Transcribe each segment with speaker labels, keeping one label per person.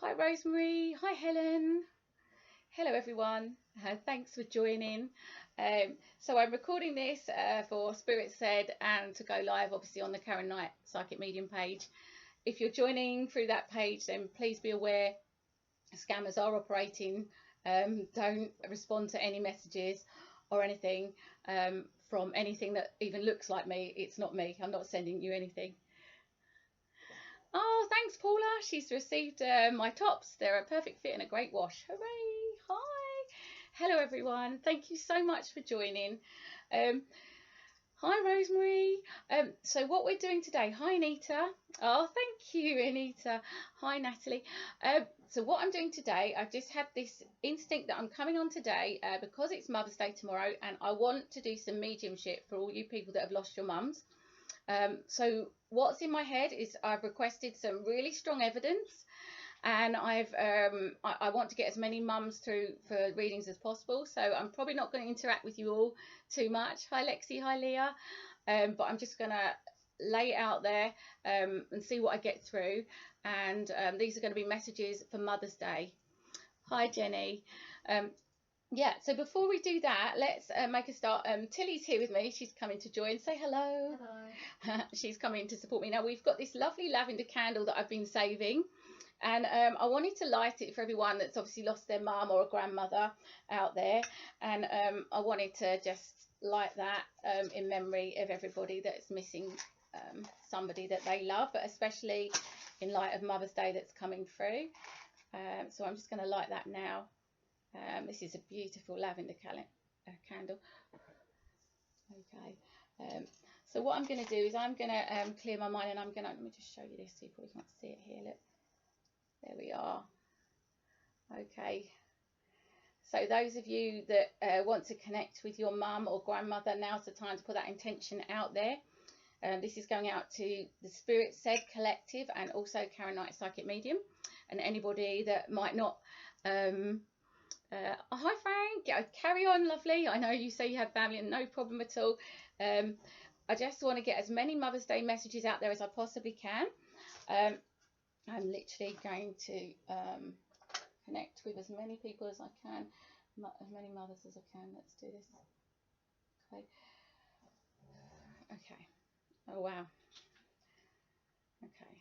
Speaker 1: Hi Rosemary, hi Helen, hello everyone, thanks for joining. So I'm recording this for SpiritSaid and to go live obviously on the Karen Knight Psychic Medium page. If you're joining through that page, then please be aware scammers are operating. Don't respond to any messages or anything from anything that even looks like me. It's not me, I'm not sending you anything. Oh, thanks, Paula. She's received my tops. They're a perfect fit and a great wash. Hooray! Hi. Hello, everyone. Thank you so much for joining. Hi, Rosemary. So what we're doing today. Hi, Anita. Oh, thank you, Anita. Hi, Natalie. So what I'm doing today, I've just had this instinct that I'm coming on today because it's Mother's Day tomorrow, and I want to do some mediumship for all you people that have lost your mums. So what's in my head is I've requested some really strong evidence, and I want to get as many mums through for readings as possible. So I'm probably not going to interact with you all too much. Hi Lexi, hi Leah, but I'm just going to lay it out there and see what I get through. And these are going to be messages for Mother's Day. Hi Jenny. Yeah, so before we do that, let's make a start. Tilly's here with me. She's coming to join. Say hello.
Speaker 2: Hello.
Speaker 1: She's coming to support me. Now, we've got this lovely lavender candle that I've been saving. And I wanted to light it for everyone that's obviously lost their mum or a grandmother out there. And I wanted to just light that in memory of everybody that's missing somebody that they love, but especially in light of Mother's Day that's coming through. So I'm just going to light that now. This is a beautiful lavender candle. Okay, so what I'm going to do is I'm going to clear my mind, and I'm going to, let me just show you this so you probably can't see it here. Look, there we are. Okay, so those of you that want to connect with your mum or grandmother, now's the time to put that intention out there. This is going out to the SpiritSaid Collective and also Karen Knight Psychic Medium, and anybody that might not hi Frank, carry on, lovely. I know you say you have family, and no problem at all. I just want to get as many Mother's Day messages out there as I possibly can. I'm literally going to connect with as many people as I can, as many mothers as I can. Let's do this. Okay. Okay. Oh wow. Okay.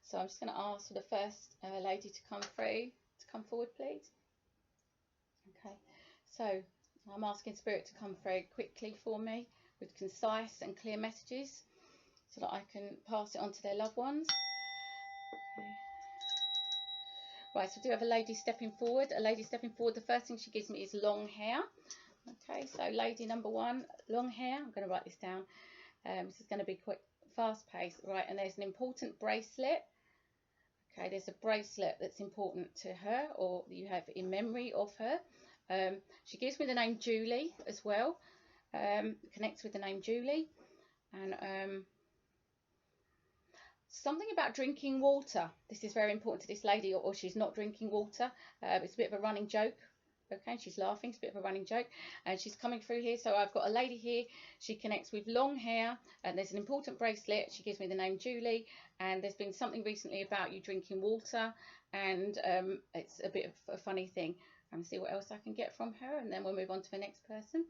Speaker 1: So I'm just going to ask for the first lady to come through. Come forward, please. Okay, so I'm asking Spirit to come very quickly for me with concise and clear messages so that I can pass it on to their loved ones. Okay. Right, so we do have a lady stepping forward. A lady stepping forward, the first thing she gives me is long hair. Okay, so lady number one, long hair. I'm going to write this down. This is going to be quite fast paced. Right, and there's an important bracelet. Okay, there's a bracelet that's important to her, or you have in memory of her. She gives me the name Julie as well. Connects with the name Julie. And something about drinking water. This is very important to this lady, or she's not drinking water. It's a bit of a running joke. Okay, she's laughing. It's a bit of a running joke. And she's coming through here. So I've got a lady here. She connects with long hair. And there's an important bracelet. She gives me the name Julie. And there's been something recently about you drinking water. And it's a bit of a funny thing. I'm going to see what else I can get from her. And then we'll move on to the next person.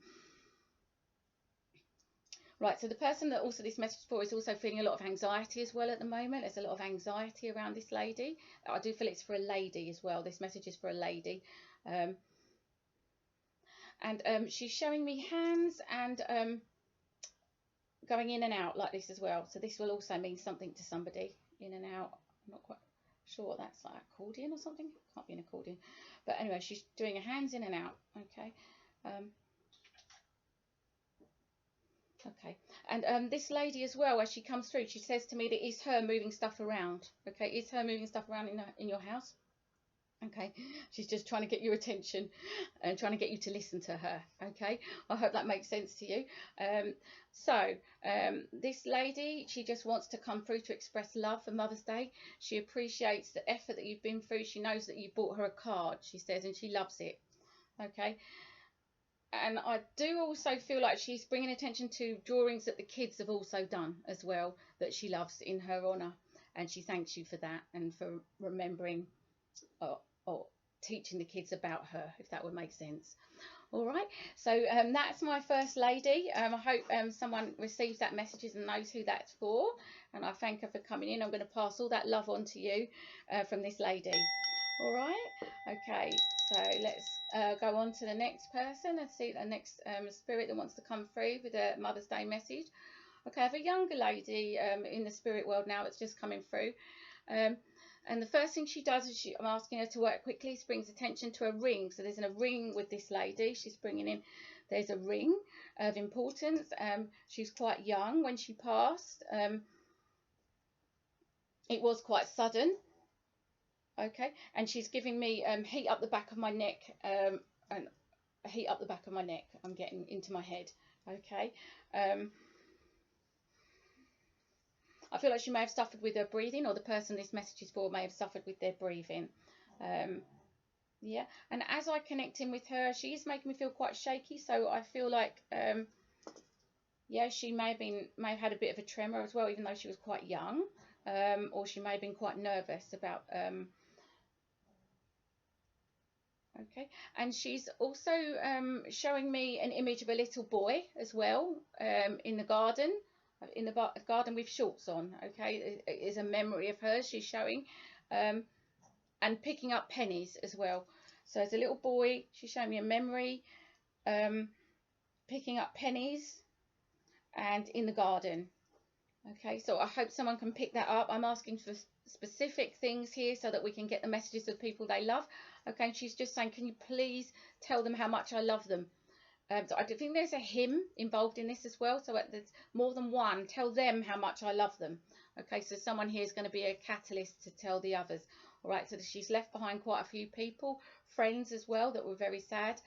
Speaker 1: Right, so the person that also this message for is also feeling a lot of anxiety as well at the moment. There's a lot of anxiety around this lady. I do feel it's for a lady as well. This message is for a lady. And she's showing me hands and going in and out like this as well. So this will also mean something to somebody, in and out. I'm not quite sure what that's like, accordion or something. Can't be an accordion. But anyway, she's doing her hands in and out. Okay. Okay. And this lady as well, as she comes through, she says to me that it's her moving stuff around. Okay, it's her moving stuff around in your house. Okay, she's just trying to get your attention and trying to get you to listen to her. Okay, I hope that makes sense to you. This lady, she just wants to come through to express love for Mother's Day. She appreciates the effort that you've been through. She knows that you bought her a card, she says, and she loves it. Okay, and I do also feel like she's bringing attention to drawings that the kids have also done as well, that she loves in her honour. and she thanks you for that and for remembering or teaching the kids about her, if that would make sense. All right, so that's my first lady. I hope someone receives that messages and knows who that's for, and I thank her for coming in. I'm going to pass all that love on to you from this lady. All right, okay, so let's go on to the next person and see the next spirit that wants to come through with a Mother's Day message. Okay, I have a younger lady in the spirit world now. It's just coming through. And the first thing she does is I'm asking her to work quickly. She brings attention to a ring. So there's a ring with this lady. She's bringing in, there's a ring of importance. She was quite young when she passed. It was quite sudden. Okay, and she's giving me heat up the back of my neck, and heat up the back of my neck. I'm getting into my head. Okay. I feel like she may have suffered with her breathing, or the person this message is for may have suffered with their breathing. Yeah, and as I connect in with her, she is making me feel quite shaky. So I feel like, yeah, she may have had a bit of a tremor as well, even though she was quite young, or she may have been quite nervous about. Okay, and she's also showing me an image of a little boy as well in the garden. In the garden with shorts on. Okay, it is a memory of hers she's showing, and picking up pennies as well. So as a little boy, she's showing me a memory, picking up pennies, and in the garden. Okay, so I hope someone can pick that up. I'm asking for specific things here so that we can get the messages of people they love. Okay, and she's just saying, can you please tell them how much I love them? So I think there's a hymn involved in this as well. So there's more than one. Tell them how much I love them. Okay, so someone here is going to be a catalyst to tell the others. All right, so she's left behind quite a few people, friends as well, that were very sad.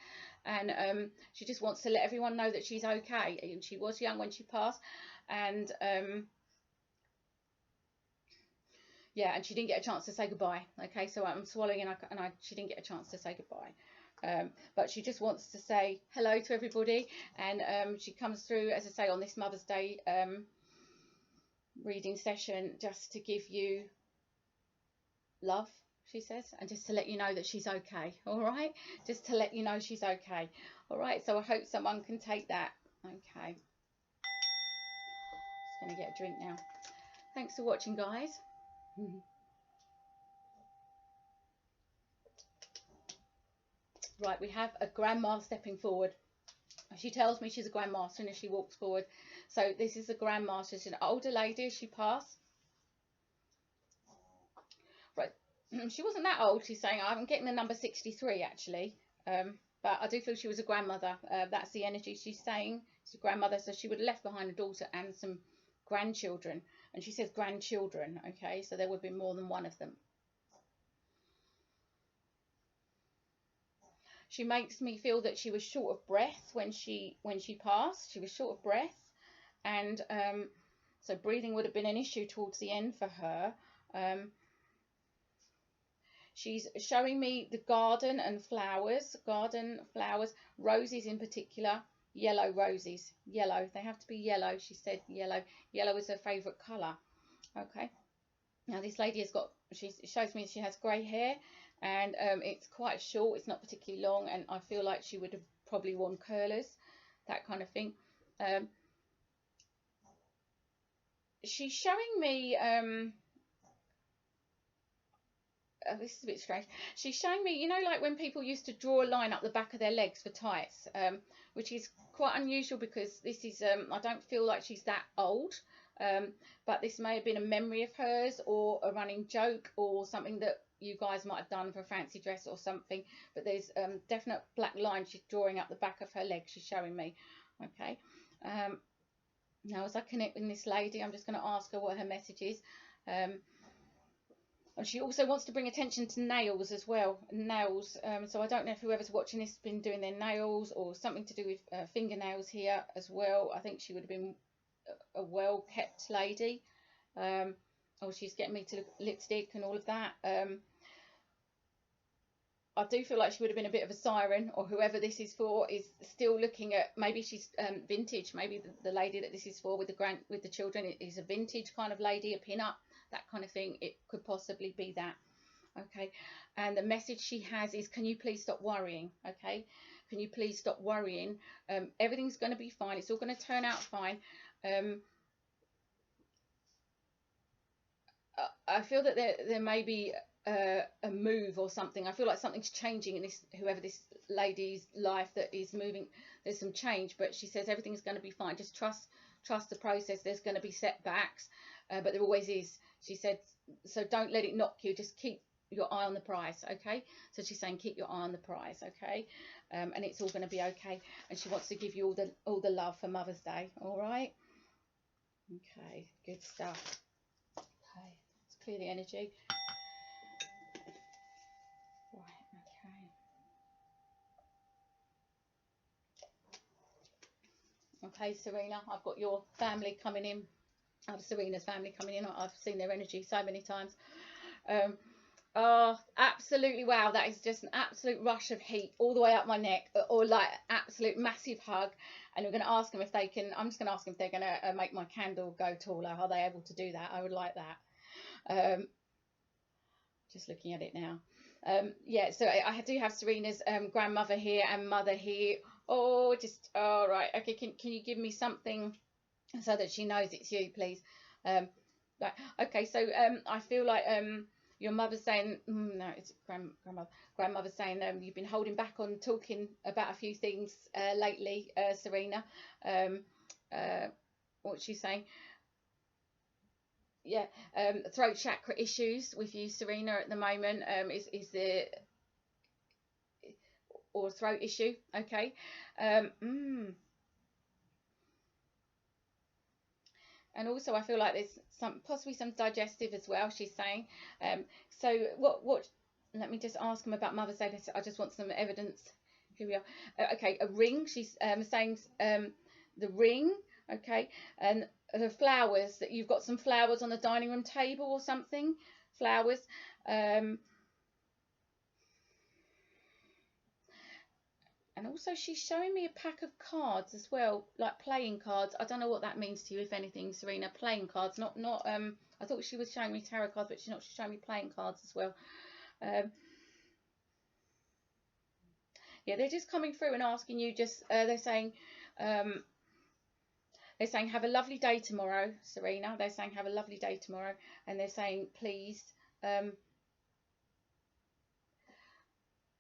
Speaker 1: And she just wants to let everyone know that she's okay. And she was young when she passed. And yeah, and she didn't get a chance to say goodbye. Okay, so I'm swallowing, and she didn't get a chance to say goodbye. But she just wants to say hello to everybody, and she comes through, as I say, on this Mother's Day reading session just to give you love, she says, and just to let you know that she's okay. All right, just to let you know she's okay. All right, so I hope someone can take that. Okay, just going to get a drink now. Thanks for watching, guys. Right, we have a grandma stepping forward. She tells me she's a grandmaster as she walks forward. So this is a grandmaster. She's an older lady as she passed. Right, she wasn't that old. She's saying, I'm getting the number 63 actually. But I do feel she was a grandmother. That's the energy she's saying. She's a grandmother, so she would have left behind a daughter and some grandchildren. And she says grandchildren, okay? So there would be more than one of them. She makes me feel that she was short of breath when she passed. She was short of breath, and so breathing would have been an issue towards the end for her. She's showing me the garden and flowers, roses in particular, yellow roses, yellow. They have to be yellow. She said yellow. Yellow is her favourite colour. Okay. Now this lady has got. She shows me she has grey hair. And it's quite short, it's not particularly long, and I feel like she would have probably worn curlers, that kind of thing. She's showing me, this is a bit strange, she's showing me, you know, like when people used to draw a line up the back of their legs for tights, which is quite unusual because this is, I don't feel like she's that old. But this may have been a memory of hers or a running joke or something that you guys might have done for a fancy dress or something. But there's definite black lines she's drawing up the back of her leg. She's showing me. Okay. Now as I connect with this lady, I'm just going to ask her what her message is. And she also wants to bring attention to nails as well. Nails. So I don't know if whoever's watching this has been doing their nails or something to do with fingernails here as well. I think she would have been a well-kept lady. Oh, she's getting me to look at lipstick and all of that. I do feel like she would have been a bit of a siren, or whoever this is for is still looking at, maybe she's vintage. Maybe the lady that this is for with the children is a vintage kind of lady, a pin-up that kind of thing. It could possibly be that. Okay, and the message she has is, can you please stop worrying? Okay, can you please stop worrying? Everything's going to be fine. It's all going to turn out fine. I feel that there may be a move or something. I feel like something's changing in this, whoever this lady's life that is moving. There's some change, but she says everything's going to be fine. Just trust the process. There's going to be setbacks, but there always is. She said, so don't let it knock you. Just keep your eye on the prize. Okay, so she's saying keep your eye on the prize. Okay, and it's all going to be okay. And she wants to give you all the love for Mother's Day. All right. Okay, good stuff. Okay, let's clear the energy. Right, okay. Okay, Serena, I've got your family coming in. I have Serena's family coming in. I've seen their energy so many times. Oh, absolutely, wow, that is just an absolute rush of heat all the way up my neck, or like absolute massive hug. And we're going to ask them if they can, I'm just going to ask them if they're going to make my candle go taller. Are they able to do that? I would like that. Just looking at it now. Yeah, so I do have Serena's grandmother here and mother here. Oh, just, all right, okay, can you give me something so that she knows it's you, please? Right, okay, so I feel like your mother's saying, no, it's grandmother's saying you've been holding back on talking about a few things lately, Serena. What's she saying? Yeah, throat chakra issues with you, Serena, at the moment. Is there, or throat issue? Okay. And also I feel like there's possibly some digestive as well, she's saying. So what let me just ask them about Mother's Day. I just want some evidence. Here we are. Okay, a ring. She's saying the ring. Okay, and the flowers, that you've got some flowers on the dining room table or something. Flowers. And also she's showing me a pack of cards as well, like playing cards. I don't know what that means to you, if anything, Serena. Playing cards, not I thought she was showing me tarot cards, but she's not. She's showing me playing cards as well. Yeah, they're just coming through and asking you, just they're saying have a lovely day tomorrow, Serena. They're saying have a lovely day tomorrow, and they're saying please. I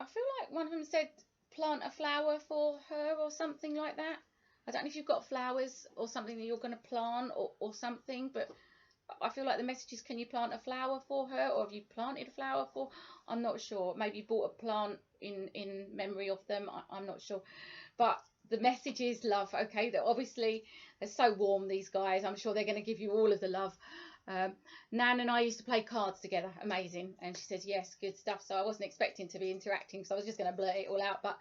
Speaker 1: feel like one of them said plant a flower for her or something like that. I don't know if you've got flowers or something that you're going to plant or something, but I feel like the message is, can you plant a flower for her, or have you planted a flower for? I'm not sure. Maybe you bought a plant in memory of them. I'm not sure, but the message is love. Okay, that obviously they're so warm, these guys. I'm sure they're going to give you all of the love. Nan and I used to play cards together. Amazing. And she says yes, good stuff. So I wasn't expecting to be interacting, so I was just going to blurt it all out, but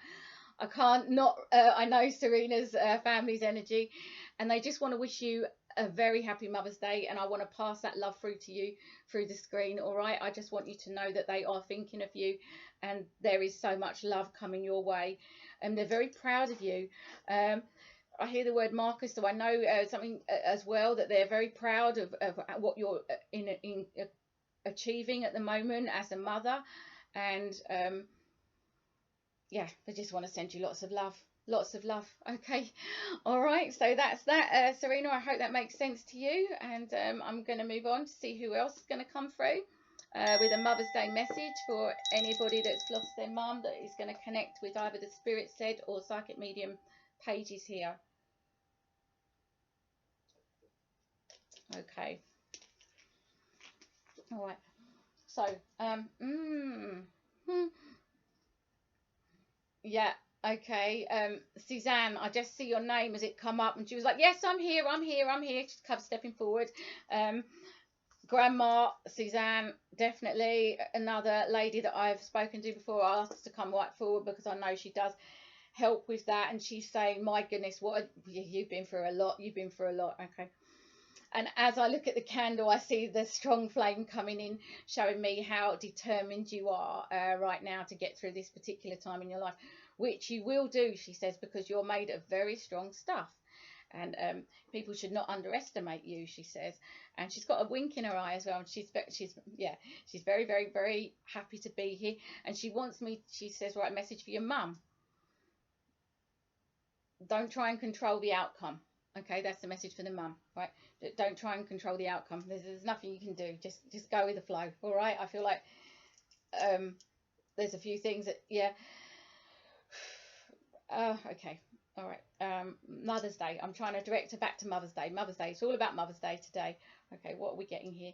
Speaker 1: I can't not. I know Serena's family's energy, and they just want to wish you a very happy Mother's Day, and I want to pass that love through to you through the screen. All right, I just want you to know that they are thinking of you, and there is so much love coming your way, and they're very proud of you. I hear the word Marcus, so I know something as well, that they're very proud of what you're in achieving at the moment as a mother, and yeah, they just want to send you lots of love. Lots of love. Okay, all right, so that's that, Serena. I hope that makes sense to you, and I'm going to move on to see who else is going to come through with a Mother's Day message for anybody that's lost their mum, that is going to connect with either the SpiritSaid or Psychic Medium pages here. Okay, all right, so yeah. Okay, Suzanne, I just see your name as it come up, and she was like, yes, I'm here. She's come stepping forward. Grandma Suzanne, definitely another lady that I've spoken to before. I asked her to come right forward because I know she does help with that, and she's saying, my goodness, you've been through a lot. Okay. And as I look at the candle, I see the strong flame coming in, showing me how determined you are right now to get through this particular time in your life, which you will do, she says, because you're made of very strong stuff. and people should not underestimate you, she says. And she's got a wink in her eye as well. And she's very, very, very happy to be here. And she wants me, she says, write a message for your mum. Don't try and control the outcome. Okay, that's the message for the mum, right? Don't try and control the outcome. There's nothing you can do. Just go with the flow. All right. I feel like there's a few things that, yeah. Okay. All right. Mother's Day. I'm trying to direct her back to Mother's Day. Mother's Day. It's all about Mother's Day today. Okay. What are we getting here?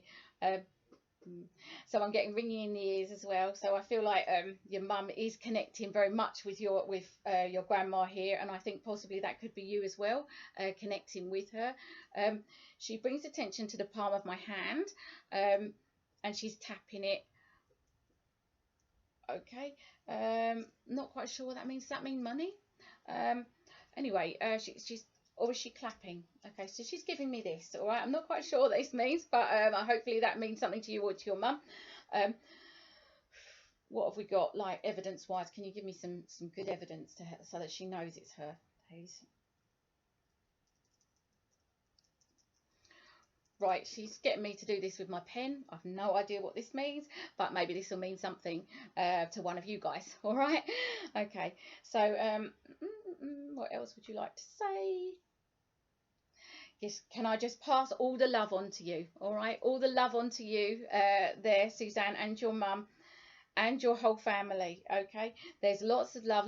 Speaker 1: So I'm getting ringing in the ears as well. So I feel like your mum is connecting very much with your grandma here, and I think possibly that could be you as well, connecting with her. She brings attention to the palm of my hand, and she's tapping it. Okay, not quite sure what that means. Does that mean money? Anyway, she's. Or is she clapping? Okay, so she's giving me this. All right, I'm not quite sure what this means, but hopefully that means something to you or to your mum. What have we got, like, evidence-wise? Can you give me some good evidence to her, so that she knows it's her, please? Right, she's getting me to do this with my pen. I've no idea what this means, but maybe this will mean something to one of you guys. All right, okay. So, what else would you like to say? Yes, can I just pass all the love on to you? All right, all the love on to you there, Suzanne, and your mum and your whole family. Okay, there's lots of love,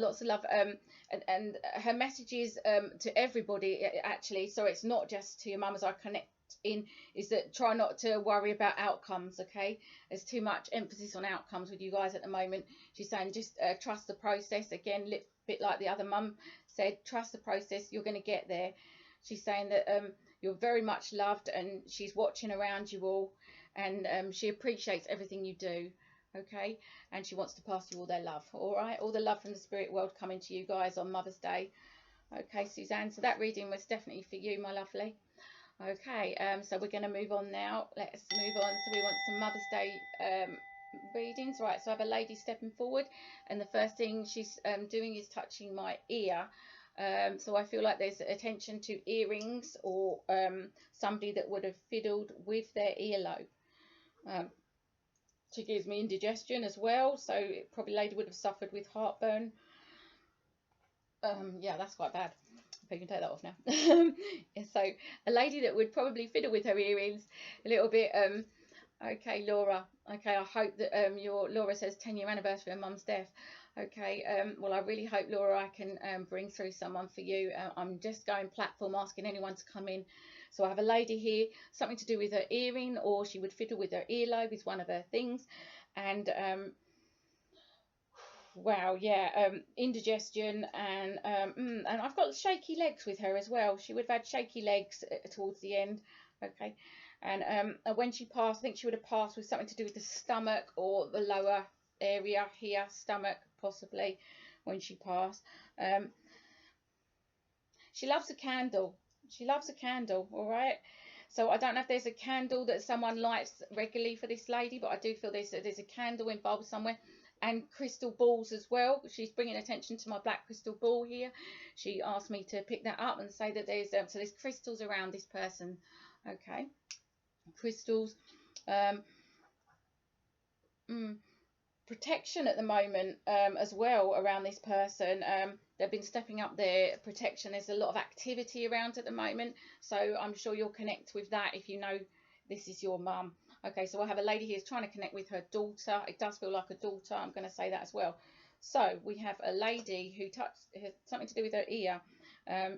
Speaker 1: and her message is to everybody actually. So it's not just to your mum, as I connect in, is that try not to worry about outcomes. Okay, there's too much emphasis on outcomes with you guys at the moment. She's saying just trust the process. Again, a bit like the other mum said, trust the process, you're going to get there. She's saying that you're very much loved, and she's watching around you all, and she appreciates everything you do. Okay, and she wants to pass you all their love. All right, all the love from the spirit world coming to you guys on Mother's Day. Okay, Suzanne, so that reading was definitely for you, my lovely. Okay, so we're going to move on now. Let's move on. So we want some Mother's Day readings. Right, so I have a lady stepping forward, and the first thing she's doing is touching my ear. So I feel like there's attention to earrings, or somebody that would have fiddled with their earlobe. She gives me indigestion as well, so probably lady would have suffered with heartburn. Yeah, that's quite bad. I can take that off now. So a lady that would probably fiddle with her earrings a little bit. Okay, Laura. Okay, I hope that your Laura says 10-year anniversary of Mum's death. Okay, well, I really hope, Laura, I can bring through someone for you. I'm just going platform, asking anyone to come in. So I have a lady here, something to do with her earring, or she would fiddle with her earlobe is one of her things. And wow, yeah, indigestion, and I've got shaky legs with her as well. She would have had shaky legs towards the end. Okay, and when she passed, I think she would have passed with something to do with the stomach, or the lower area here, stomach possibly, when she passed. She loves a candle. She loves a candle. All right, so I don't know if there's a candle that someone lights regularly for this lady, but I do feel there's a candle involved somewhere. And crystal balls as well. She's bringing attention to my black crystal ball here. She asked me to pick that up and say that there's so there's crystals around this person. Okay, crystals. Protection at the moment as well around this person. They've been stepping up their protection. There's a lot of activity around at the moment, so I'm sure you'll connect with that if you know this is your mum. Okay, so I have a lady here who's trying to connect with her daughter. It does feel like a daughter. I'm going to say that as well. So we have a lady who has something to do with her ear,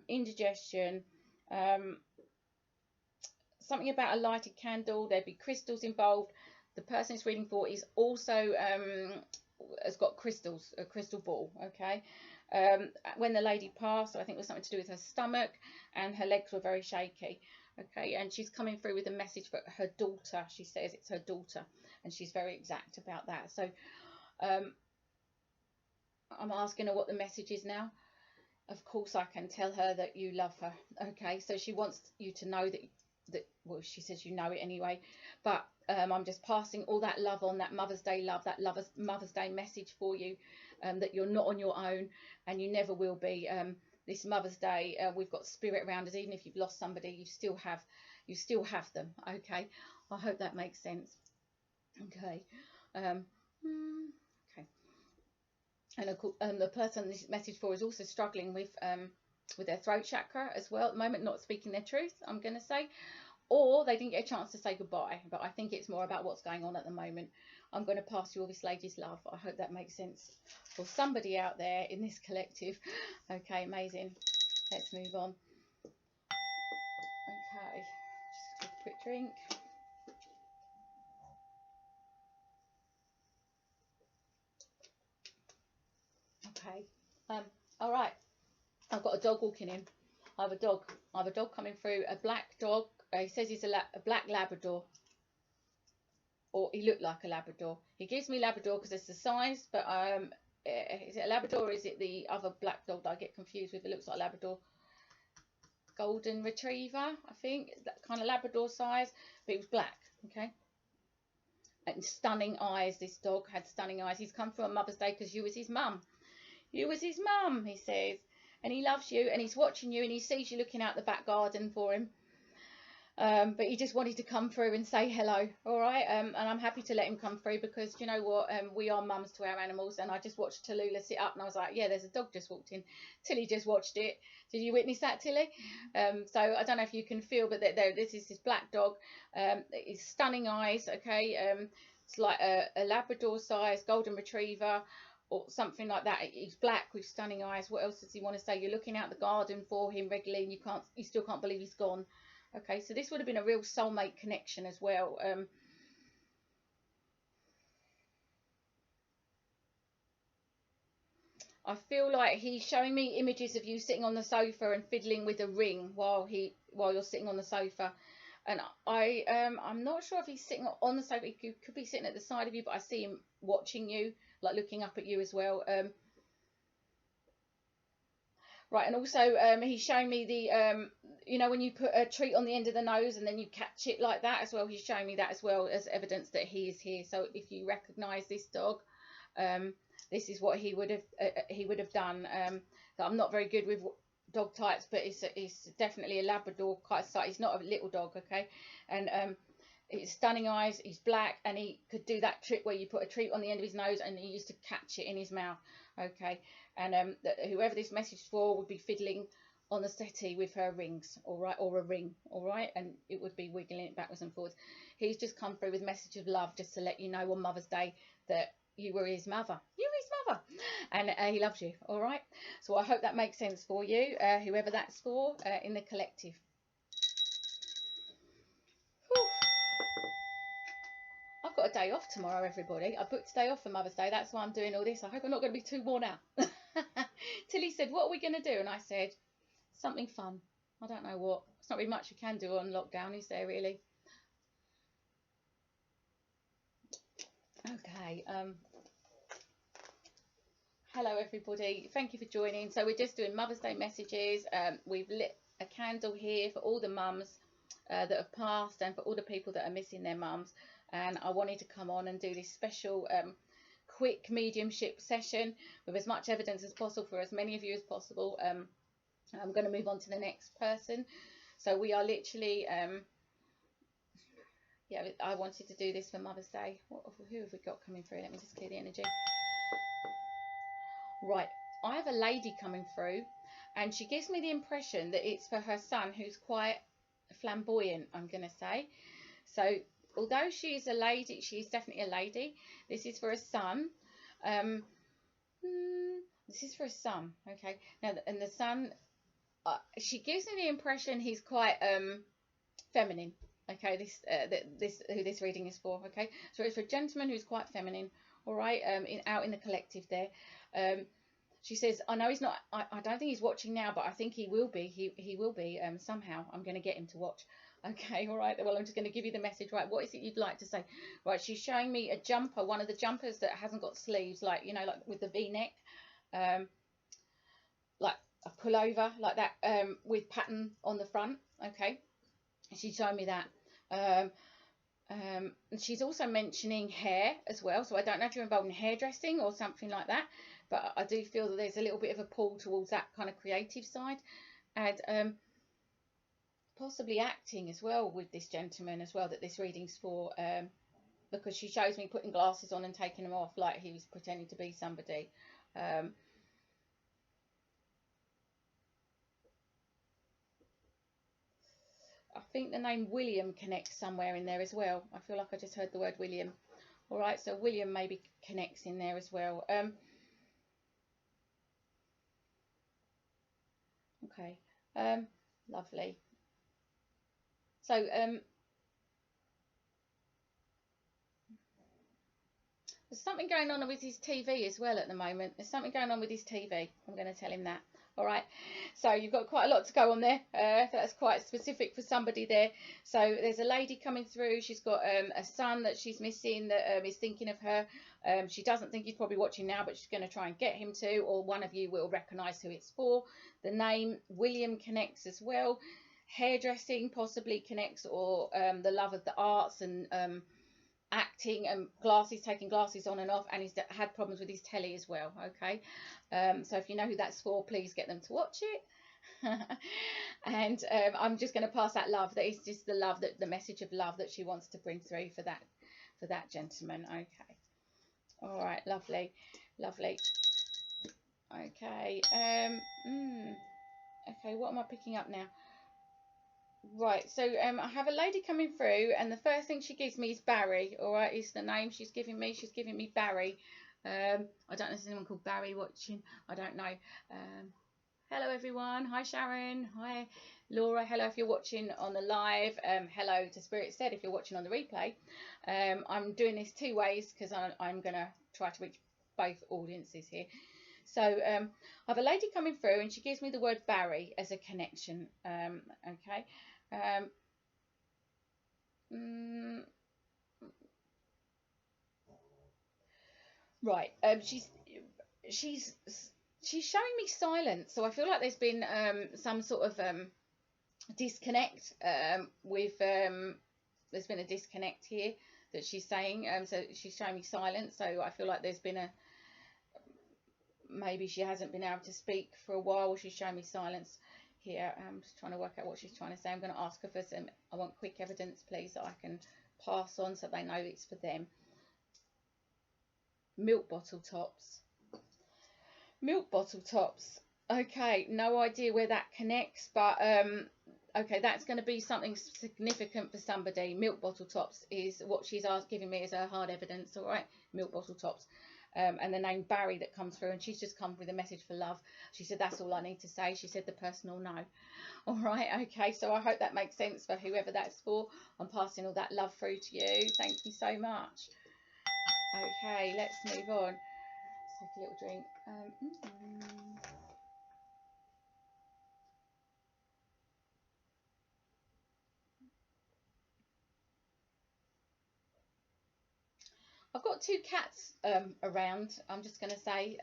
Speaker 1: indigestion, something about a lighted candle. There'd be crystals involved. The person it's reading for is also has got crystals, a crystal ball. Okay. When the lady passed, I think it was something to do with her stomach, and her legs were very shaky. Okay, and she's coming through with a message for her daughter. She says it's her daughter, and she's very exact about that. So I'm asking her what the message is now. Of course, I can tell her that you love her. Okay, so she wants you to know that well, she says you know it anyway, but I'm just passing all that love on, that Mother's Day love, that Mother's Day message for you, that you're not on your own, and you never will be. this Mother's Day, we've got spirit around us. Even if you've lost somebody, you still have them. Okay, I hope that makes sense. Okay. Okay. And the person this message for is also struggling with their throat chakra as well at the moment, not speaking their truth, I'm going to say, or they didn't get a chance to say goodbye. But I think it's more about what's going on at the moment. I'm going to pass you all this lady's love. I hope that makes sense for somebody out there in this collective. Okay, amazing. Let's move on. Okay, just a quick drink. Okay. All right. I've got a dog walking in. I have a dog coming through. A black dog. He says he's a black Labrador, or he looked like a Labrador. He gives me Labrador because it's the size, but is it a Labrador or is it the other black dog that I get confused with? It looks like a Labrador. Golden Retriever, I think, that kind of Labrador size, but it was black. Okay. And stunning eyes. This dog had stunning eyes. He's come from a Mother's Day because you was his mum. You was his mum, he says. And he loves you, and he's watching you, and he sees you looking out the back garden for him. But he just wanted to come through and say hello, all right? And I'm happy to let him come through because, you know what, we are mums to our animals. And I just watched Tallulah sit up, and I was like, yeah, there's a dog just walked in. Tilly just watched it. Did you witness that, Tilly? So I don't know if you can feel, but this is his black dog. His stunning eyes, okay? It's like a Labrador size Golden Retriever, or something like that. He's black with stunning eyes. What else does he want to say? You're looking out the garden for him regularly, and you still can't believe he's gone. Okay, so this would have been a real soulmate connection as well. I feel like he's showing me images of you sitting on the sofa and fiddling with a ring while you're sitting on the sofa. And I'm not sure if he's sitting on the sofa. He could be sitting at the side of you, but I see him watching you, like looking up at you as well. Right, and also he's showing me the, you know, when you put a treat on the end of the nose and then you catch it like that as well. He's showing me that as well as evidence that he is here. So if you recognise this dog, this is what he would have done. I'm not very good with dog types, but it's definitely a Labrador kind of size. He's not a little dog, okay? And he's stunning eyes. He's black, and he could do that trick where you put a treat on the end of his nose and he used to catch it in his mouth, okay? And whoever this message for would be fiddling on the settee with her rings, all right, or a ring, all right, and it would be wiggling it backwards and forwards. He's just come through with a message of love, just to let you know on Mother's Day that you were his mother. You were his mother, and he loves you, all right. So I hope that makes sense for you, whoever that's for, in the collective. Whew. I've got a day off tomorrow, everybody. I booked a day off for Mother's Day. That's why I'm doing all this. I hope I'm not going to be too worn out. Tilly said, what are we going to do? And I said, something fun. I don't know what. It's not really much you can do on lockdown, is there, really? Okay. Hello, everybody. Thank you for joining. So we're just doing Mother's Day messages. We've lit a candle here for all the mums that have passed and for all the people that are missing their mums. And I wanted to come on and do this special quick mediumship session with as much evidence as possible for as many of you as possible. I'm going to move on to the next person. So we are literally, yeah, I wanted to do this for Mother's Day. Who have we got coming through? Let me just clear the energy. Right, I have a lady coming through, and she gives me the impression that it's for her son, who's quite flamboyant, I'm going to say. So although she's a lady, she's definitely a lady. This is for a son. This is for a son, okay. Now, and the son, she gives me the impression he's quite feminine. Okay, who this reading is for. Okay, so it's for a gentleman who's quite feminine. All right, out in the collective there. She says, I know he's not. I don't think he's watching now, but I think he will be. He will be somehow. I'm going to get him to watch. Okay, all right. Well, I'm just going to give you the message. Right, what is it you'd like to say? Right, she's showing me a jumper, one of the jumpers that hasn't got sleeves, like, you know, like with the V-neck, like a pullover, like that, with pattern on the front. Okay, she's showing me that. And she's also mentioning hair as well. So I don't know if you're involved in hairdressing or something like that. but I do feel that there's a little bit of a pull towards that kind of creative side, and possibly acting as well with this gentleman as well that this reading's for, because she shows me putting glasses on and taking them off like he was pretending to be somebody. I think the name William connects somewhere in there as well. I feel like I just heard the word William. All right, so William maybe connects in there as well. Okay, lovely. So there's something going on with his TV as well at the moment. There's something going on with his TV. I'm going to tell him that. All right. So you've got quite a lot to go on there. That's quite specific for somebody there. So there's a lady coming through. She's got a son that she's missing that is thinking of her. She doesn't think he's probably watching now, but she's going to try and get him to, or one of you will recognise who it's for. The name William connects as well. Hairdressing possibly connects, or the love of the arts and acting and glasses, taking glasses on and off, and he's had problems with his telly as well. Okay, so if you know who that's for, please get them to watch it. And I'm just going to pass that love. That is just the love, that the message of love that she wants to bring through for that gentleman. Okay, all right, lovely, lovely. Okay, okay, what am I picking up now? Right, so I have a lady coming through, and the first thing she gives me is Barry. All right, is the name she's giving me. She's giving me Barry. I don't know if there's anyone called Barry watching. I don't know. Hello everyone. Hi Sharon. Hi Laura. Hello if you're watching on the live. Hello to SpiritSaid if you're watching on the replay. I'm doing this two ways because I'm going to try to reach both audiences here. So I have a lady coming through, and she gives me the word Barry as a connection. Okay. Right. She's showing me silence, so I feel like there's been some sort of disconnect with there's been a disconnect here that she's saying. So she's showing me silence, so I feel like there's been a, maybe she hasn't been able to speak for a while, or she's showing me silence here. I'm just trying to work out what she's trying to say. I'm going to ask her for some, I want quick evidence please that I can pass on so they know it's for them. Milk bottle tops. Milk bottle tops. Okay, no idea where that connects, but okay, that's going to be something significant for somebody. Milk bottle tops is what she's giving me as her hard evidence. All right, milk bottle tops. And the name Barry that comes through, and she's just come with a message for love. She said that's all I need to say. She said the person will know. All right, okay, so I hope that makes sense for whoever that's for. I'm passing all that love through to you. Thank you so much. Okay, let's move on. Let's take a little drink. I've got two cats around, I'm just going to say.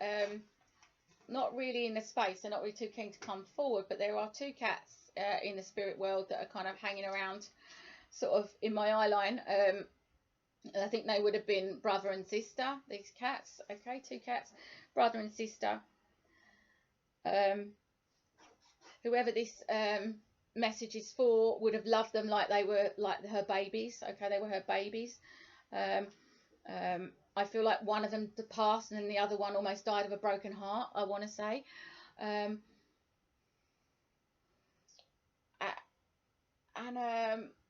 Speaker 1: Not really in the space, they're not really too keen to come forward, but there are two cats in the spirit world that are kind of hanging around sort of in my eye line. And I think they would have been brother and sister, these cats. Okay, two cats, brother and sister. Whoever this message is for would have loved them like they were like her babies. Okay, they were her babies. I feel like one of them passed and then the other one almost died of a broken heart, I want to say.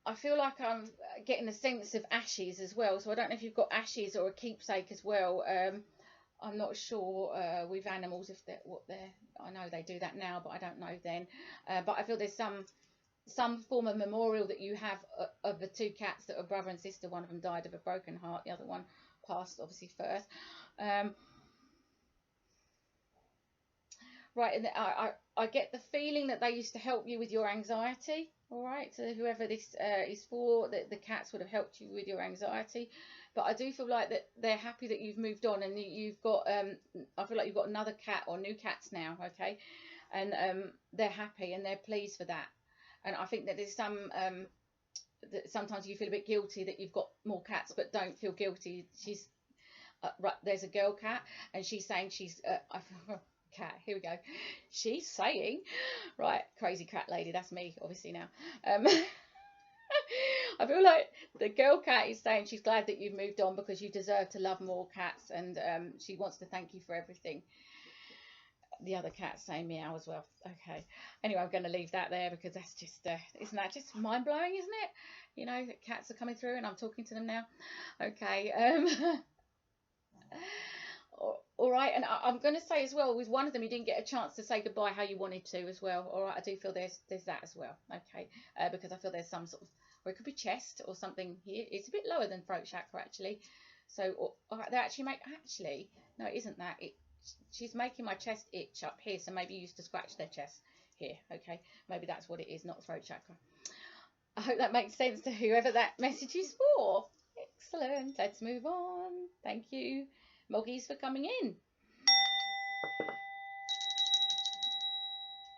Speaker 1: I feel like I'm getting a sense of ashes as well. So I don't know if you've got ashes or a keepsake as well. I'm not sure with animals if they're what they're. I know they do that now, but I don't know then. But I feel there's some form of memorial that you have of the two cats that are brother and sister. One of them died of a broken heart. The other one passed obviously first. Right, and I get the feeling that they used to help you with your anxiety. All right, so whoever this is for, the cats would have helped you with your anxiety. But I do feel like that they're happy that you've moved on, and you've got I feel like you've got another cat or new cats now. Okay, and they're happy and they're pleased for that. And I think that there's some that sometimes you feel a bit guilty that you've got more cats, but don't feel guilty. Right, there's a girl cat, and she's saying she's cat. Here we go. She's saying, right, crazy cat lady. That's me, obviously now. I feel like the girl cat is saying she's glad that you've moved on because you deserve to love more cats, and she wants to thank you for everything. The other cat's saying meow as well. Okay. Anyway, I'm going to leave that there because that's just, isn't that just mind blowing, isn't it? You know, that cats are coming through and I'm talking to them now. Okay. All right, and I'm going to say as well, with one of them, you didn't get a chance to say goodbye how you wanted to as well. All right, I do feel there's that as well. Okay, because I feel there's some sort of, or it could be chest or something here. It's a bit lower than throat chakra actually. So they actually no, it isn't that. She's making my chest itch up here, so maybe you used to scratch their chest here. Okay, maybe that's what it is, not throat chakra. I hope that makes sense to whoever that message is for. Excellent. Let's move on. Thank you, Moggies, for coming in.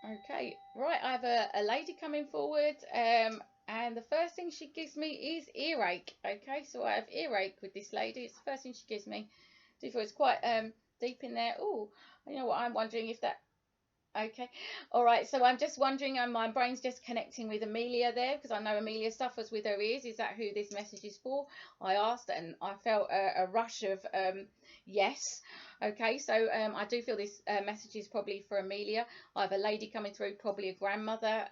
Speaker 1: Okay, right, I have a lady coming forward, and the first thing she gives me is earache. Okay, so I have earache with this lady. It's the first thing she gives me. It's quite deep in there. Oh, you know what, I'm wondering if that, okay, all right, so I'm just wondering, my brain's just connecting with Amelia there, because I know Amelia suffers with her ears. Is that who this message is for? I asked, and I felt a rush of yes. Okay, so I do feel this message is probably for Amelia. I have a lady coming through, probably a grandmother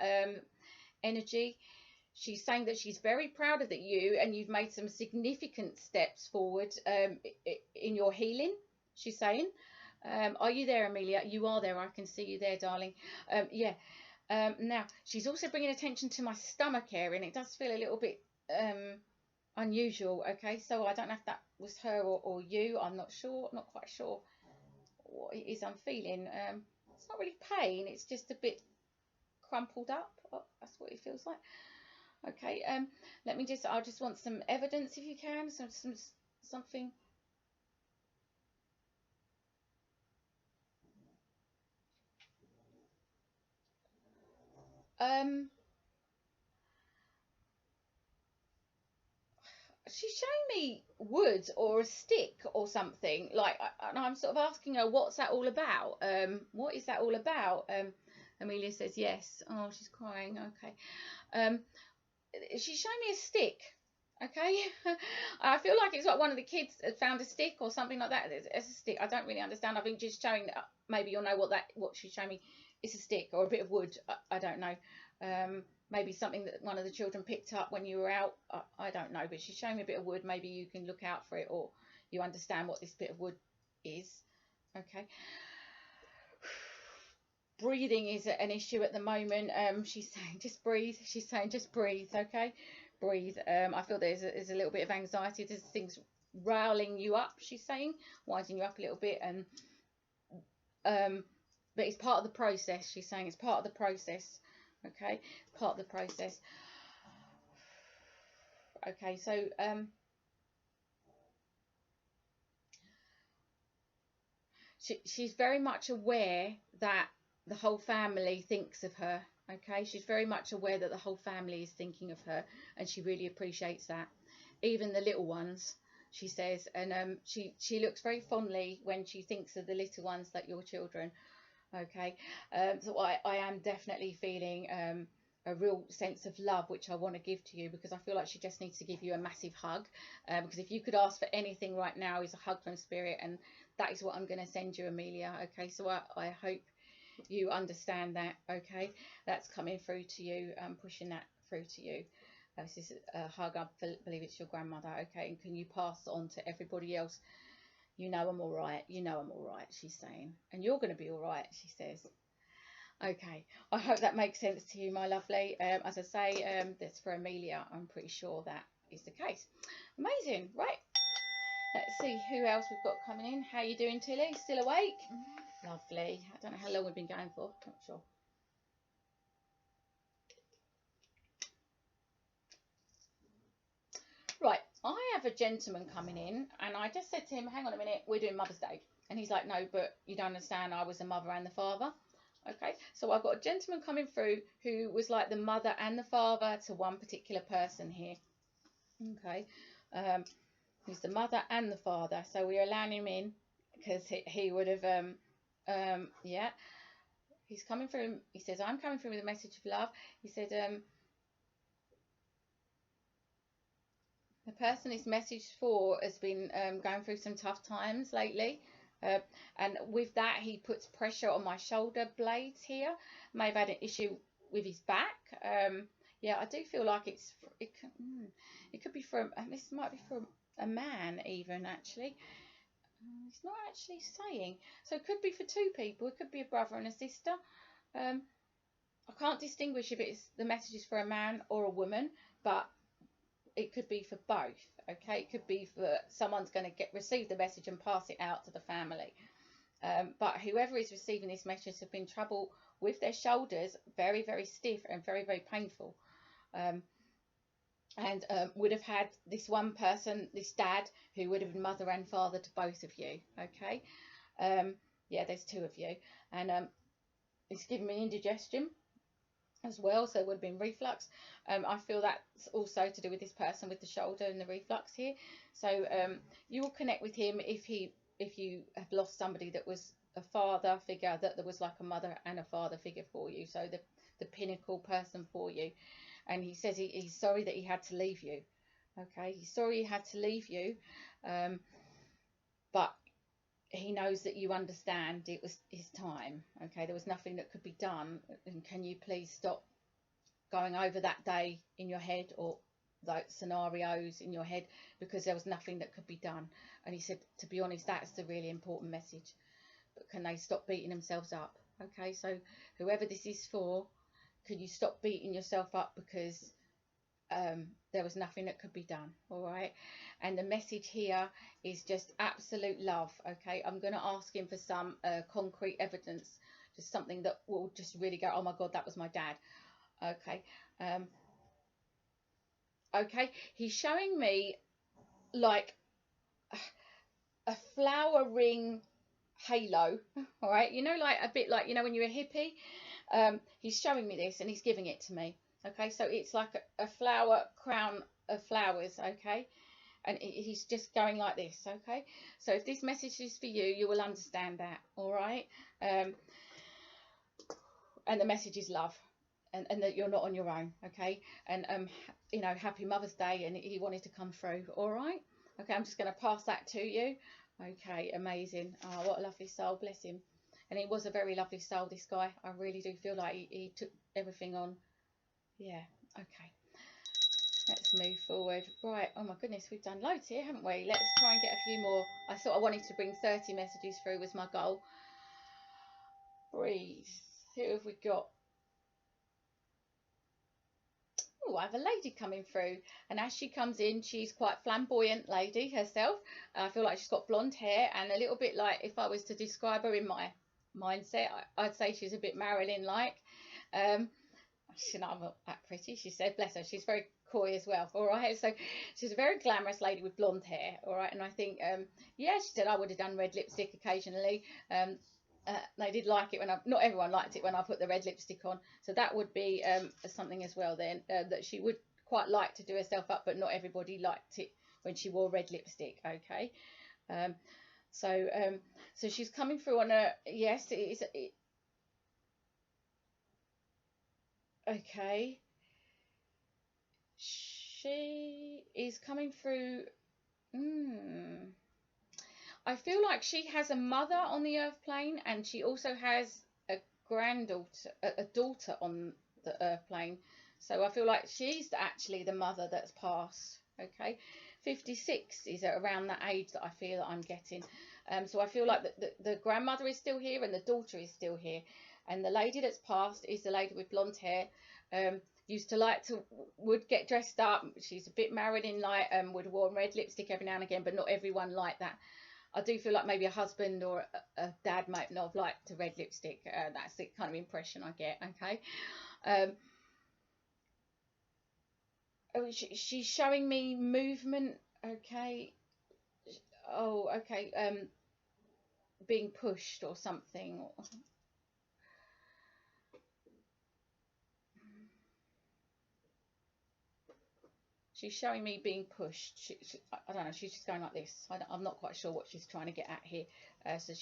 Speaker 1: energy. She's saying that she's very proud of you, and you've made some significant steps forward in your healing, she's saying. Are you there, Amelia? You are there. I can see you there, darling. Yeah. Now, she's also bringing attention to my stomach area, and it does feel a little bit unusual. Okay, so I don't know if that was her or you. I'm not sure. Not quite sure what it is I'm feeling. It's not really pain. It's just a bit crumpled up. Oh, that's what it feels like. Okay. Let me just. I just want some evidence, if you can. Something. She's showing me wood or a stick or something, like, and I'm sort of asking her, what's that all about? What is that all about? Amelia says yes. Oh, she's crying. Okay. She's showing me a stick. Okay. I feel like it's like one of the kids had found a stick or something like that. It's a stick. I don't really understand. I think just showing that, maybe you'll know what she's showing me. It's a stick or a bit of wood. I don't know. Maybe something that one of the children picked up when you were out. I don't know, but she's showing me a bit of wood. Maybe you can look out for it, or you understand what this bit of wood is. Okay. Breathing is an issue at the moment. She's saying just breathe. She's saying just breathe. Okay, breathe. I feel there's a little bit of anxiety. There's things riling you up. She's saying, winding you up a little bit, and but it's part of the process. She's saying it's part of the process. Okay, part of the process. Okay, so she's very much aware that the whole family thinks of her. Okay, she's very much aware that the whole family is thinking of her, and she really appreciates that. Even the little ones, she says, and she looks very fondly when she thinks of the little ones, like your children. Okay, so I am definitely feeling a real sense of love, which I want to give to you, because I feel like she just needs to give you a massive hug, because if you could ask for anything right now, is a hug from spirit, and that is what I'm going to send you, Amelia. Okay, so I hope you understand that. Okay, that's coming through to you. I'm pushing that through to you. This is a hug. I believe it's your grandmother. Okay, and can you pass on to everybody else? You know I'm all right. You know I'm all right, she's saying. And you're going to be all right, she says. Okay, I hope that makes sense to you, my lovely. As I say, that's for Amelia. I'm pretty sure that is the case. Amazing. Right. Let's see who else we've got coming in. How you doing, Tilly? Still awake? Lovely. I don't know how long we've been going for. Not sure. Right, I have a gentleman coming in, and I just said to him, hang on a minute, we're doing Mother's Day. And he's like, no, but you don't understand, I was the mother and the father. Okay, so I've got a gentleman coming through who was like the mother and the father to one particular person here. Okay, He's the mother and the father, so we're allowing him in because he would have yeah, he's coming through. He says, I'm coming through with a message of love. He said, the person this message for has been going through some tough times lately. And with that, he puts pressure on my shoulder blades here. May have had an issue with his back. Yeah, I do feel like it could be from, this might be from a man even, actually. It's not actually saying. So it could be for two people. It could be a brother and a sister. I can't distinguish if it's the message is for a man or a woman, but it could be for both. Okay, it could be for someone's going to receive the message and pass it out to the family. But whoever is receiving this message have been in trouble with their shoulders, very, very stiff and very, very painful. And would have had this one person, this dad, who would have been mother and father to both of you. Okay, yeah, there's two of you, and it's given me indigestion as well, so it would have been reflux. I feel that's also to do with this person with the shoulder and the reflux here. So you will connect with him if you have lost somebody that was a father figure, that there was like a mother and a father figure for you, so the pinnacle person for you. And he says he's sorry that he had to leave you. Okay, he's sorry he had to leave you, but he knows that you understand it was his time. Okay, there was nothing that could be done. And can you please stop going over that day in your head, or those scenarios in your head, because there was nothing that could be done. And he said, to be honest, that's the really important message. But can they stop beating themselves up? Okay, so whoever this is for, could you stop beating yourself up, because there was nothing that could be done. All right, and the message here is just absolute love. Okay, I'm going to ask him for some concrete evidence, just something that will just really go, oh my god, that was my dad. Okay, okay, he's showing me like a flower ring halo. All right, you know, like a bit like, you know, when you're a hippie. He's showing me this and he's giving it to me. Okay, so it's like a flower crown of flowers. Okay, and he's just going like this. Okay, so if this message is for you, you will understand that. All right, and the message is love, and that you're not on your own. Okay, and you know, happy Mother's Day, and he wanted to come through. All right, okay, I'm just going to pass that to you. Okay, amazing. Oh, what a lovely soul, bless him. And he was a very lovely soul, this guy. I really do feel like he took everything on. Yeah, okay. Let's move forward. Right, oh my goodness, we've done loads here, haven't we? Let's try and get a few more. I thought I wanted to bring 30 messages through was my goal. Breathe. Who have we got? Oh, I have a lady coming through. And as she comes in, she's quite flamboyant lady herself. I feel like she's got blonde hair and a little bit like, if I was to describe her in my mindset, I'd say she's a bit Marilyn-like. She's not that pretty, she said, bless her. She's very coy as well. All right, so she's a very glamorous lady with blonde hair. All right, and I think yeah, she said I would have done red lipstick occasionally. They did like it when not everyone liked it when I put the red lipstick on, so that would be something as well then, that she would quite like to do herself up, but not everybody liked it when she wore red lipstick. Okay, so she's coming through on a, yes, it is. Okay, she is coming through. I feel like she has a mother on the earth plane, and she also has a granddaughter, a daughter on the earth plane. So I feel like she's actually the mother that's passed. Okay, 56 is around that age that I feel that I'm getting. So I feel like the grandmother is still here and the daughter is still here. And the lady that's passed is the lady with blonde hair. Used to would get dressed up. She's a bit Marilyn-like, would have worn red lipstick every now and again, but not everyone like that. I do feel like maybe a husband or a dad might not have liked the red lipstick. That's the kind of impression I get. Okay. She's showing me movement. Okay. Oh, okay. Being pushed or something. she's showing me being pushed. I don't know, she's just going like this. I'm not quite sure what she's trying to get at here. So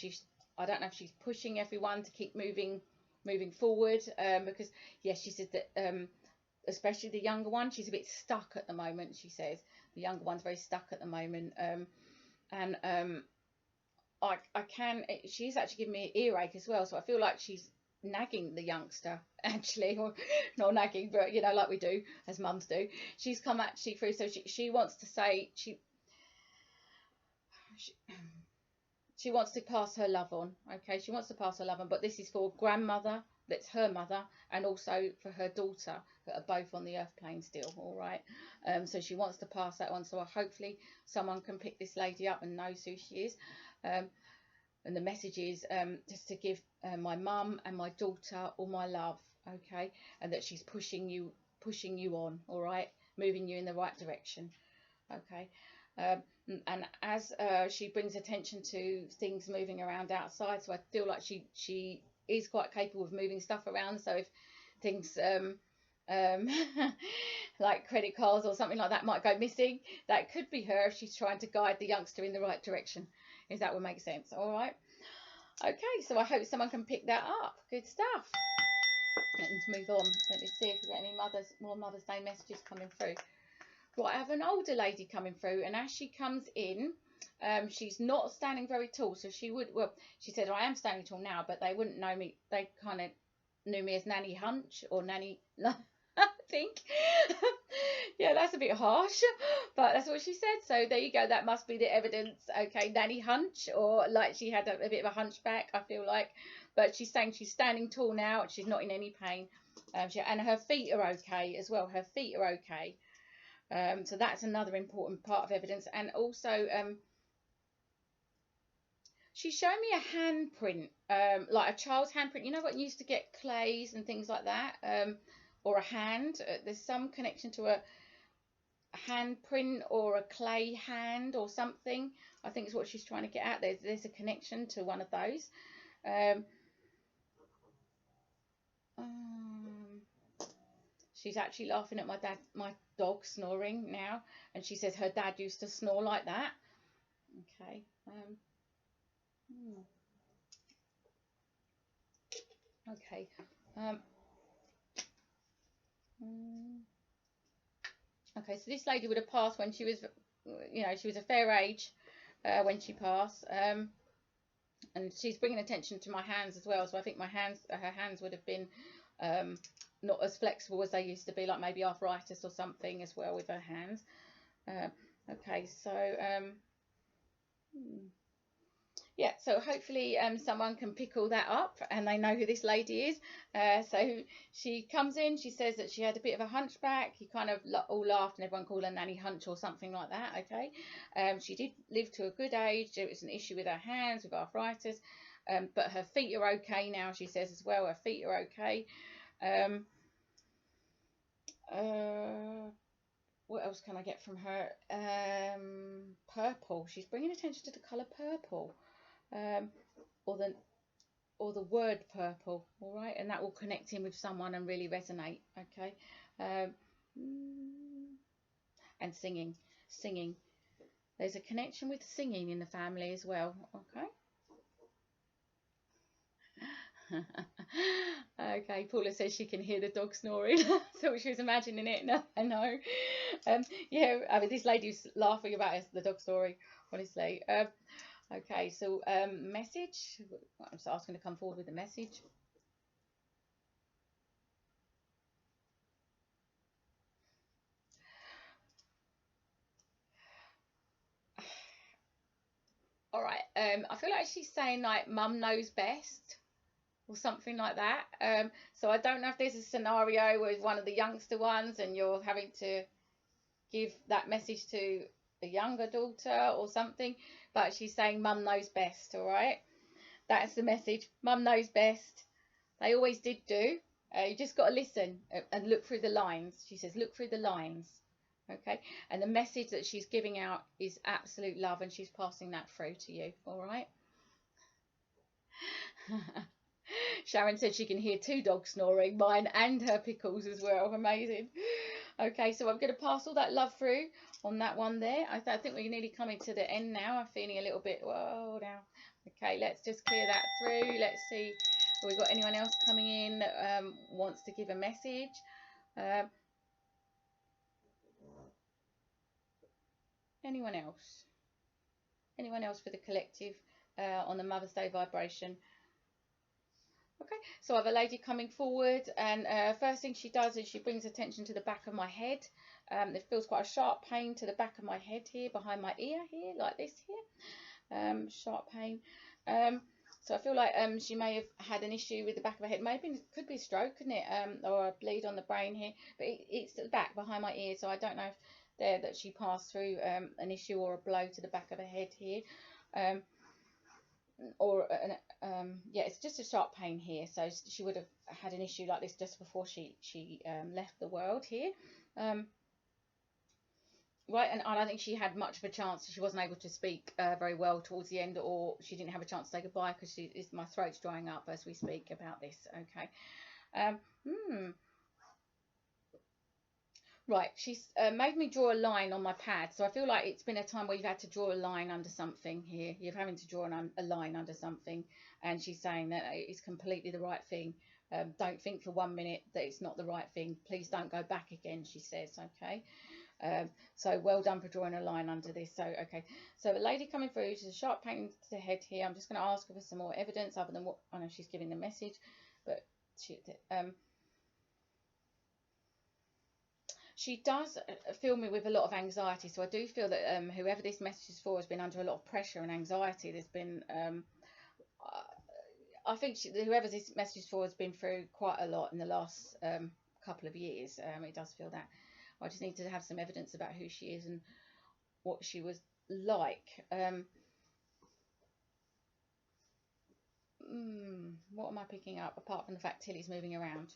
Speaker 1: I don't know if she's pushing everyone to keep moving forward, because yes, she said that especially the younger one, she's a bit stuck at the moment. She says the younger one's very stuck at the moment, and she's actually giving me an earache as well, so I feel like she's nagging the youngster, actually, or not nagging, but you know, like we do as mums do. She's come actually through, so she wants to say she wants to pass her love on. Okay, she wants to pass her love on, but this is for grandmother, that's her mother, and also for her daughter, that are both on the earth plane still. All right, so she wants to pass that on. So hopefully someone can pick this lady up and knows who she is. And the message is just to give my mum and my daughter all my love, okay, and that she's pushing you on, all right, moving you in the right direction, okay. And as she brings attention to things moving around outside, so I feel like she is quite capable of moving stuff around. So if things like credit cards or something like that might go missing, that could be her if she's trying to guide the youngster in the right direction, if that would make sense. All right, okay, so I hope someone can pick that up. Good stuff. Let's move on. Let me see if we get any more Mother's Day messages coming through. Right, I have an older lady coming through, and as she comes in, she's not standing very tall, so she said I am standing tall now, but they wouldn't know me. They kind of knew me as Nanny Hunch or Nanny I think. Yeah, that's a bit harsh, but that's what she said. So there you go, that must be the evidence. Okay, Nanny Hunch, or like she had a bit of a hunchback, I feel like. But she's saying she's standing tall now, and she's not in any pain, and her feet are okay as well. Her feet are okay. So that's another important part of evidence. And also she's showing me a handprint, like a child's handprint. You know what, you used to get clays and things like that, or a hand. There's some connection to a handprint or a clay hand or something, I think is what she's trying to get at. There's a connection to one of those. She's actually laughing at my dog snoring now, and she says her dad used to snore like that. Okay. Okay. Okay, so this lady would have passed when she was, you know, she was a fair age when she passed. And she's bringing attention to my hands as well. So I think her hands would have been not as flexible as they used to be, like maybe arthritis or something as well with her hands. Okay, so yeah, so hopefully someone can pick all that up and they know who this lady is. So she comes in, she says that she had a bit of a hunchback. He kind of all laughed and everyone called her Nanny Hunch or something like that, okay. She did live to a good age. There was an issue with her hands, with arthritis, but her feet are okay now, she says as well. Her feet are okay. What else can I get from her? Purple. She's bringing attention to the colour purple. Or the word purple, all right, and that will connect in with someone and really resonate, okay. And singing. There's a connection with singing in the family as well, okay. Okay, Paula says she can hear the dog snoring. So she was imagining it. No, I know. Yeah, I mean, this lady's laughing about the dog story, honestly. Okay, so message. I'm just asking to come forward with a message. All right. I feel like she's saying like mum knows best, or something like that. So I don't know if there's a scenario with one of the youngster ones and you're having to give that message to a younger daughter or something, but she's saying mum knows best, all right? That's the message. Mum knows best. They always did do. You just got to listen and look through the lines. She says look through the lines, okay? And the message that she's giving out is absolute love, and she's passing that through to you, all right? Sharon said she can hear two dogs snoring, mine and her Pickles as well. Amazing. Okay, so I'm going to pass all that love through on that one there. I think we're nearly coming to the end now. I'm feeling a little bit, whoa, now. Okay, let's just clear that through. Let's see, have we got anyone else coming in that wants to give a message? Um, anyone else? Anyone else for the collective on the Mother's Day vibration? Okay, so I have a lady coming forward, and first thing she does is she brings attention to the back of my head. It feels quite a sharp pain to the back of my head here, behind my ear here, like this here. Sharp pain. So I feel like she may have had an issue with the back of her head. Maybe it could be a stroke, couldn't it? Or a bleed on the brain here. But it's at the back behind my ear, so I don't know if that she passed through an issue or a blow to the back of her head here. Yeah, it's just a sharp pain here, so she would have had an issue like this just before she left the world here. Right, and I don't think she had much of a chance. She wasn't able to speak very well towards the end, or she didn't have a chance to say goodbye because my throat's drying up as we speak about this. Okay. Right, she's made me draw a line on my pad, so I feel like it's been a time where you've had to draw a line under something here. You're having to draw a line under something, and she's saying that it's completely the right thing. Don't think for 1 minute that it's not the right thing. Please don't go back again, she says, okay? So well done for drawing a line under this. So, okay, so a lady coming through, she's a sharp pain to the head here. I'm just going to ask her for some more evidence other than what I know she's giving the message, but she does fill me with a lot of anxiety. So I do feel that whoever this message is for has been under a lot of pressure and anxiety. There's been, I think whoever this message is for has been through quite a lot in the last couple of years. It does feel that. I just need to have some evidence about who she is and what she was like. What am I picking up apart from the fact Tilly's moving around?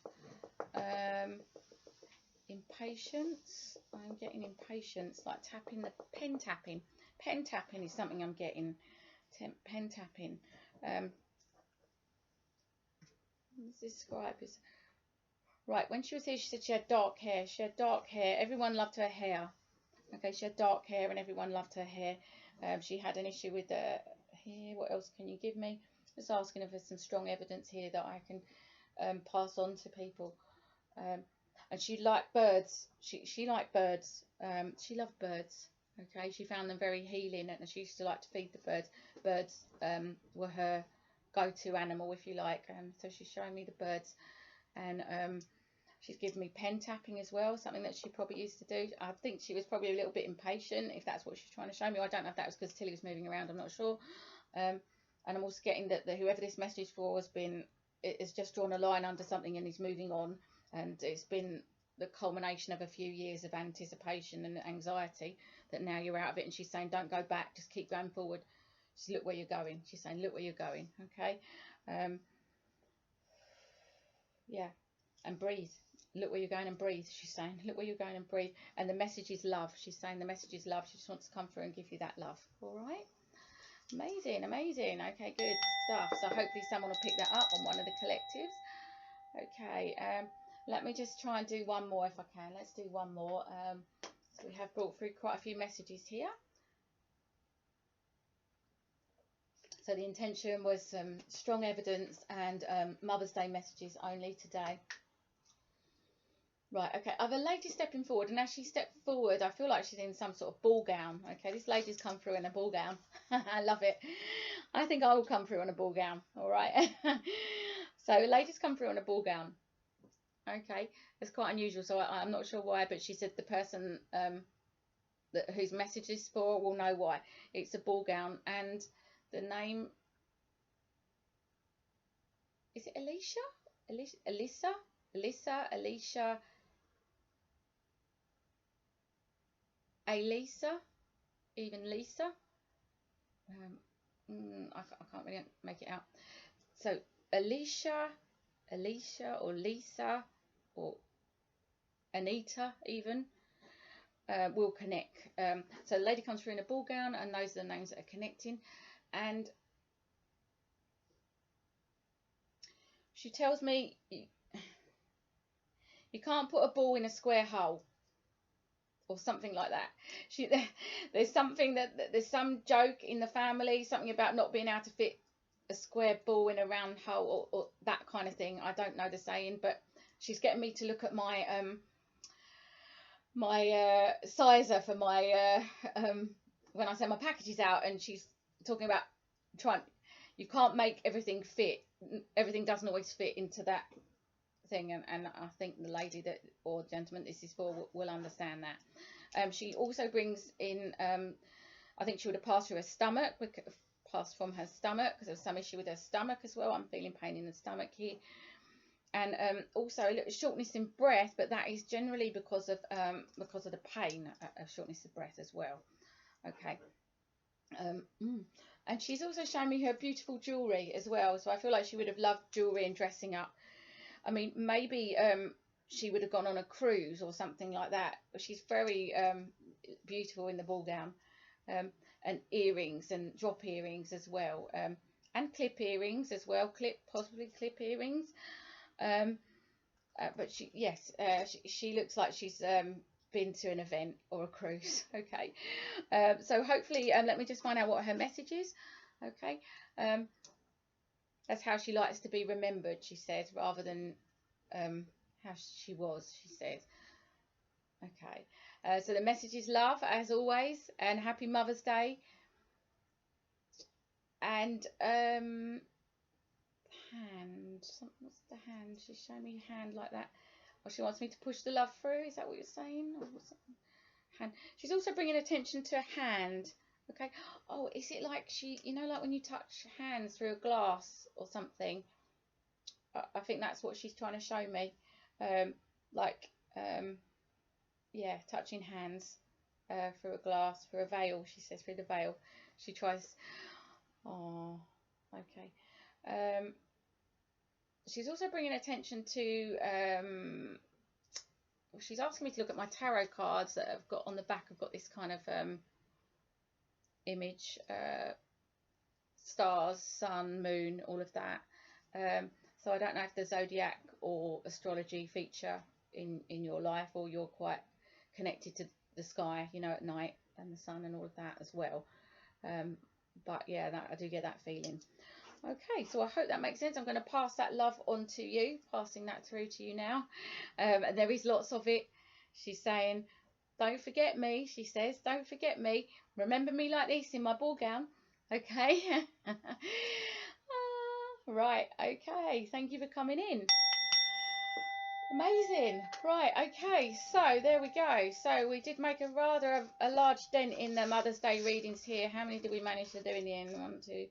Speaker 1: Impatience. I'm getting impatience, like tapping, the pen tapping. Pen tapping is something I'm getting. Pen tapping. Let's describe this. Right, when she was here, she said she had dark hair. She had dark hair. Everyone loved her hair. Okay, she had dark hair and everyone loved her hair. She had an issue with the hair. What else can you give me? Just asking if there's some strong evidence here that I can pass on to people. And she liked birds. She liked birds. She loved birds. Okay, she found them very healing, and she used to like to feed the birds. Birds were her go-to animal, if you like. So she's showing me the birds, and she's given me pen tapping as well, something that she probably used to do. I think she was probably a little bit impatient, if that's what she's trying to show me. I don't know if that was because Tilly was moving around. I'm not sure. And I'm also getting that whoever this message for has just drawn a line under something and is moving on. And it's been the culmination of a few years of anticipation and anxiety that now you're out of it. And she's saying, don't go back, just keep going forward. Just look where you're going. She's saying, look where you're going. Okay. Yeah. And breathe. Look where you're going and breathe. She's saying, look where you're going and breathe. And the message is love. She's saying the message is love. She just wants to come through and give you that love. All right. Amazing, amazing. Okay, good stuff. So hopefully someone will pick that up on one of the collectives. Okay, let me just try and do one more if I can. Let's do one more. So we have brought through quite a few messages here. So the intention was some strong evidence and Mother's Day messages only today. Right, okay, I have a lady stepping forward, and as she stepped forward, I feel like she's in some sort of ball gown. Okay, this lady's come through in a ball gown. I love it. I think I will come through in a ball gown, all right? So a lady's come through in a ball gown. Okay, it's quite unusual, so I'm not sure why, but she said the person whose message is for will know why. It's a ball gown, and the name, is it Alicia? Elisa, even Lisa. I can't really make it out. So Alicia or Lisa or Anita even will connect. So the lady comes through in a ball gown, and those are the names that are connecting. And she tells me you can't put a ball in a square hole. or something like that. There's something there's some joke in the family, something about not being able to fit a square ball in a round hole, or that kind of thing. I don't know the saying, but she's getting me to look at my sizer for my when I send my packages out, and she's talking about you can't make everything fit. Everything doesn't always fit into that thing, and I think the lady that, or gentleman this is for, will understand that. She also brings in, I think she would have passed through her stomach, passed from her stomach, because there's some issue with her stomach as well. I'm feeling pain in the stomach here, and also a little shortness in breath, but that is generally because of the pain, shortness of breath as well. Okay. And she's also shown me her beautiful jewellery as well, so I feel like she would have loved jewellery and dressing up. I mean, maybe she would have gone on a cruise or something like that, but she's very beautiful in the ball gown, and earrings, and drop earrings as well, and clip earrings as well, possibly clip earrings. But she looks like she's been to an event or a cruise. Okay. So hopefully, let me just find out what her message is. Okay. That's how she likes to be remembered, she says, rather than how she was, she says. Okay. So the message is love, as always, and happy Mother's Day. And hand. What's the hand? She's showing me a hand like that. Or she wants me to push the love through. Is that what you're saying? Or hand. She's also bringing attention to a hand. Okay. Oh, is it like like when you touch hands through a glass or something? I think that's what she's trying to show me. Yeah, touching hands through a glass, through a veil. She says through the veil. She tries. Oh, okay. She's also bringing attention to. She's asking me to look at my tarot cards that I've got on the back. I've got this kind of image, stars, sun, moon, all of that. So I don't know if the zodiac or astrology feature in your life, or you're quite connected to the sky, at night, and the sun and all of that as well. But yeah, I do get that feeling. Okay, so I hope that makes sense. I'm going to pass that love on to you, passing that through to you now. And there is lots of it. She's saying, don't forget me, she says, don't forget me. Remember me like this in my ball gown. Okay. Right, okay. Thank you for coming in. Amazing. Right, okay, so there we go. So we did make a large dent in the Mother's Day readings here. How many did we manage to do in the end? 1, 2,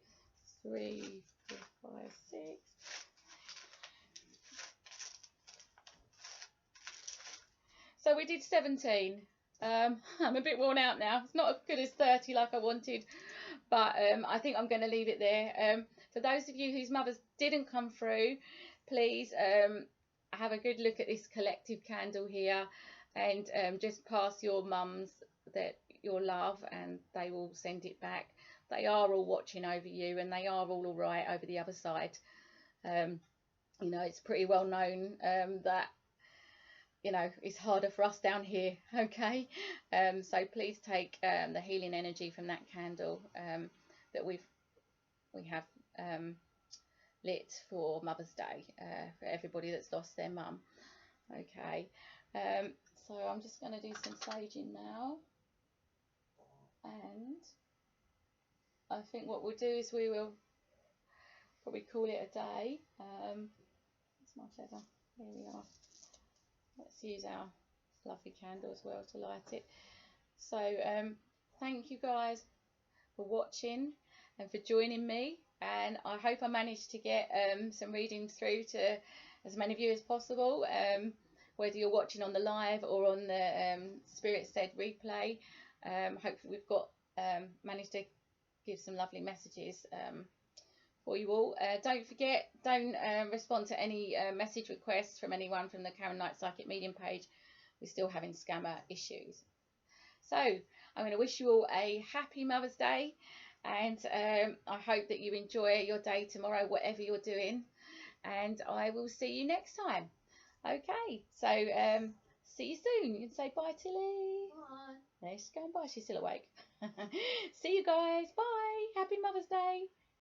Speaker 1: 3, 4, 5, 6. So we did 17. I'm a bit worn out now. It's not as good as 30 like I wanted, but I think I'm going to leave it there. For those of you whose mothers didn't come through, please have a good look at this collective candle here, and just pass your mums your love, and they will send it back. They are all watching over you, and they are all right over the other side. It's pretty well known that it's harder for us down here. Okay. So please take the healing energy from that candle that we have lit for Mother's Day, for everybody that's lost their mum. Okay. So I'm just going to do some saging now, and I think what we'll do is we will probably call it a day. That's my feather. Here we are. Let's use our lovely candle as well to light it. So thank you guys for watching and for joining me, and I hope I managed to get some readings through to as many of you as possible, whether you're watching on the live or on the SpiritSaid replay. Hopefully we've got managed to give some lovely messages for you all. Don't forget, don't respond to any message requests from anyone from the Karen Knight Psychic Medium page. We're still having scammer issues. So I'm going to wish you all a happy Mother's Day, and I hope that you enjoy your day tomorrow, whatever you're doing, and I will see you next time. Okay, so see you soon. You can say bye, Tilly. Let's go and bye. She's still awake. See you guys. Bye. Happy Mother's Day.